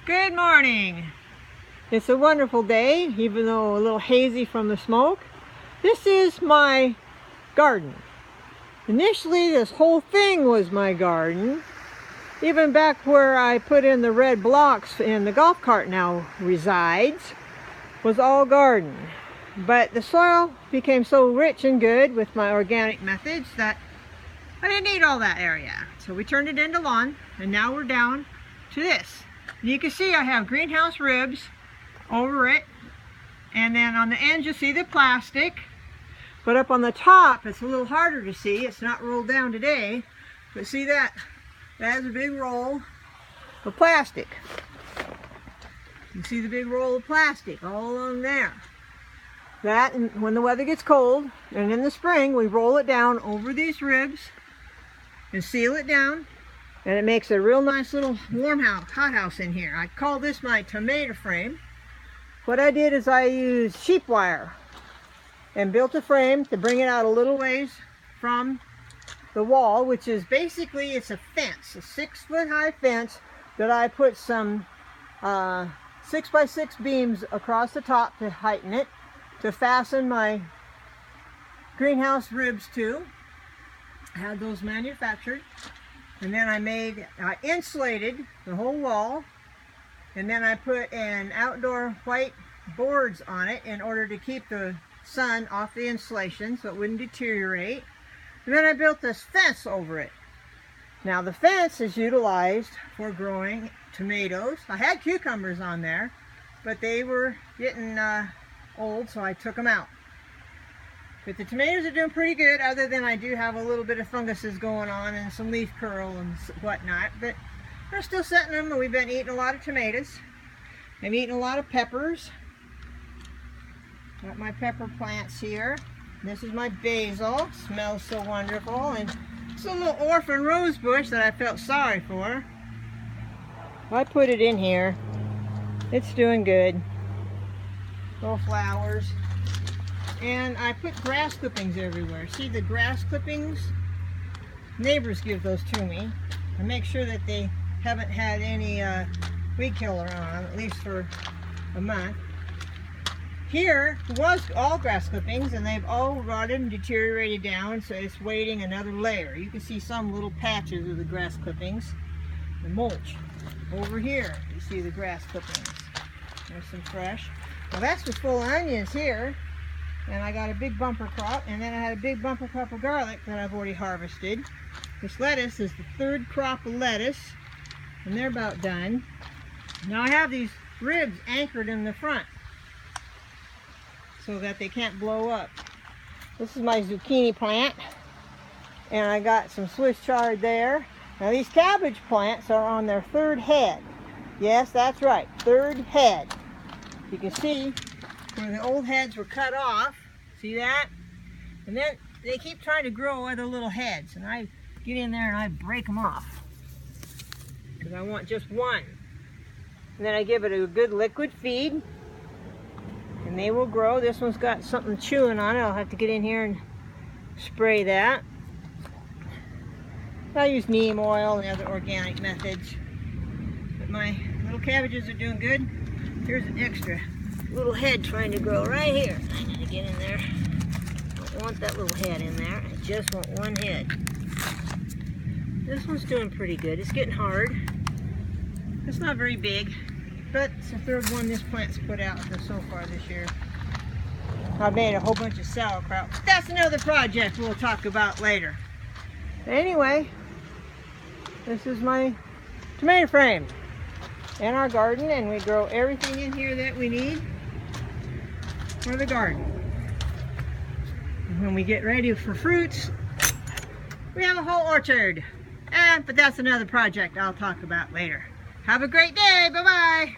Good morning. It's a wonderful day, even though a little hazy from the smoke. This is my garden. Initially, this whole thing was my garden. Even back where I put in the red blocks and the golf cart now resides, was all garden. But the soil became so rich and good with my organic methods that I didn't need all that area. So we turned it into lawn, and now we're down to this. You can see I have greenhouse ribs over it, and then on the end you see the plastic, but up on the top it's a little harder to see. It's not rolled down today, but see that? That is a big roll of plastic. You see the big roll of plastic all along there. That, and when the weather gets cold, and in the spring, we roll it down over these ribs and seal it down. And it makes a real nice little warm house, hothouse in here. I call this my tomato frame. What I did is I used sheep wire and built a frame to bring it out a little ways from the wall, which is basically, it's a fence, a 6-foot high fence that I put some 6x6 beams across the top to heighten it, to fasten my greenhouse ribs to. I had those manufactured. And then I insulated the whole wall, and then I put an outdoor white boards on it in order to keep the sun off the insulation so it wouldn't deteriorate. And then I built this fence over it. Now the fence is utilized for growing tomatoes. I had cucumbers on there, but they were getting old, so I took them out. But the tomatoes are doing pretty good, other than I do have a little bit of funguses going on and some leaf curl and whatnot. But we're still setting them, and we've been eating a lot of tomatoes. I'm eating a lot of peppers. Got my pepper plants here. This is my basil. Smells so wonderful. And it's a little orphan rose bush that I felt sorry for. I put it in here. It's doing good. Little flowers. And I put grass clippings everywhere. See the grass clippings? Neighbors give those to me. I make sure that they haven't had any weed killer on them, at least for a month. Here was all grass clippings, and they've all rotted and deteriorated down, so it's waiting another layer. You can see some little patches of the grass clippings. The mulch. Over here, you see the grass clippings. There's some fresh. Now that's just full of onions here. And I got a big bumper crop, and then I had a big bumper crop of garlic that I've already harvested. This lettuce is the third crop of lettuce, and they're about done. Now I have these ribs anchored in the front so that they can't blow up. This is my zucchini plant, and I got some Swiss chard there. Now these cabbage plants are on their third head. Yes, that's right, third head. You can see where the old heads were cut off. See that? And then they keep trying to grow other little heads, and I get in there and I break them off because I want just one. And then I give it a good liquid feed, and they will grow. This one's got something chewing on it. I'll have to get in here and spray that. I use neem oil and other organic methods. But my little cabbages are doing good. Here's an extra little head trying to grow right here. I need to get in there. Don't want that little head in there. I just want one head. This one's doing pretty good. It's getting hard. It's not very big, but it's the third one this plant's put out so far this year. I've made a whole bunch of sauerkraut. That's another project we'll talk about later. Anyway, this is my tomato frame and our garden, and we grow everything in here that we need for the garden. And when we get ready for fruits, we have a whole orchard. But that's another project I'll talk about later. Have a great day. Bye-bye.